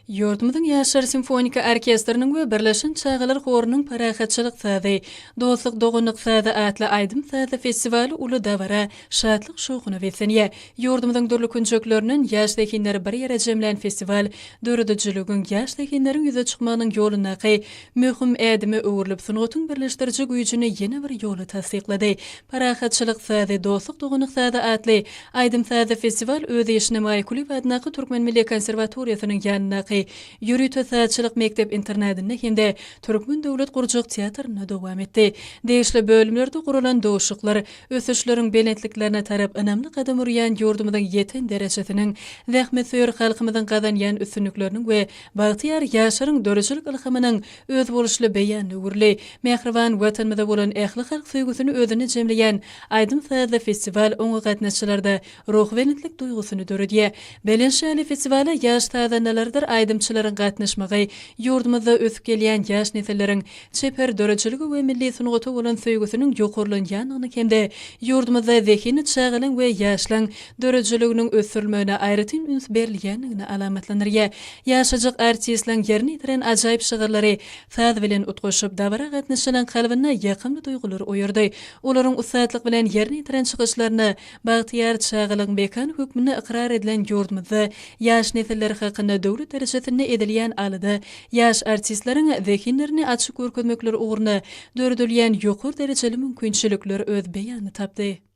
Yurdumuzun Yaşar Simfonika Orkestrinin ve Birleşen Çağlar Horunun parahatçılık sadı, dostluk doğunluk sadı atlı Aydım Sadı Festivali ulu davara şatlık şoğunu veseniye. Yurdumuzun dörlü künçöklerinin yaş dekinleri bir yere cemlen festival, dörüdücülügün yaş dekinlerin yüze çıkmanın yoluna kay, mühüm edimi uğurlup sunutun birleştirici gücünü yeni bir yolu tasdikladı. Parahatçılık sadı, dostluk doğunluk sadı atlı Aydım Sadı Festival öde işine maykuli ve adnakı Türkmen Milli Konservatoriyasının yanına Yürütü Saatçılık Mektep internatında hem Türkmen Devlet Kurcuk Tiyatrına devam etti. Değişli bölümlerde kurulan doğuşuklar, ösüşlerin belentliklerine taraf önemli kadam uruyan yurdumuzun yeten derecesinin, zahmet suyur halkımızın kazanyan üstünlüklerinin ve Bahtiyar Yaşar'ın dörücülük ilhamının öz buluşlu beyanı uğurlu, mehrivan vatanımıza olan ehli halk suygusunu özünü cemleyen Aydım Sadı Festival onu katnaşçılarda ruh velentlik duygusunu dörüdüye. Belenşali Festivali yaş tazanalardır aydımçıların katnaşmağı, yurdumuzda ösüp gelyen yaş nesillerin çeper dörücülüğü ve milli sunuğutu olan suygusunun yokurlun yanını kemde yurdumuzda zehini çağılın ve yaşlan dörücülüğünün ösürülmöne ayrıtın üns berliyenliğine alamatlanır ya. Yaşacık artistlan yerini itiren acayip şığırları saz bilen utkoşup davara katnaşılan kalbine yakımlı duygular uyurdu. Onların ustadlık bilen yerini itiren çıkışlarını Bahtiyar Çağılın bekan hükmünü ikrar edilen yurdumuzda yaş nesilleri hakkında devlet derecesinde edilyen alıda yaş artistlerin zekinlerini açık görkezmekleri uğruna dördülyen yokur dereceli mümkünçülükler öz beyanı tapdı.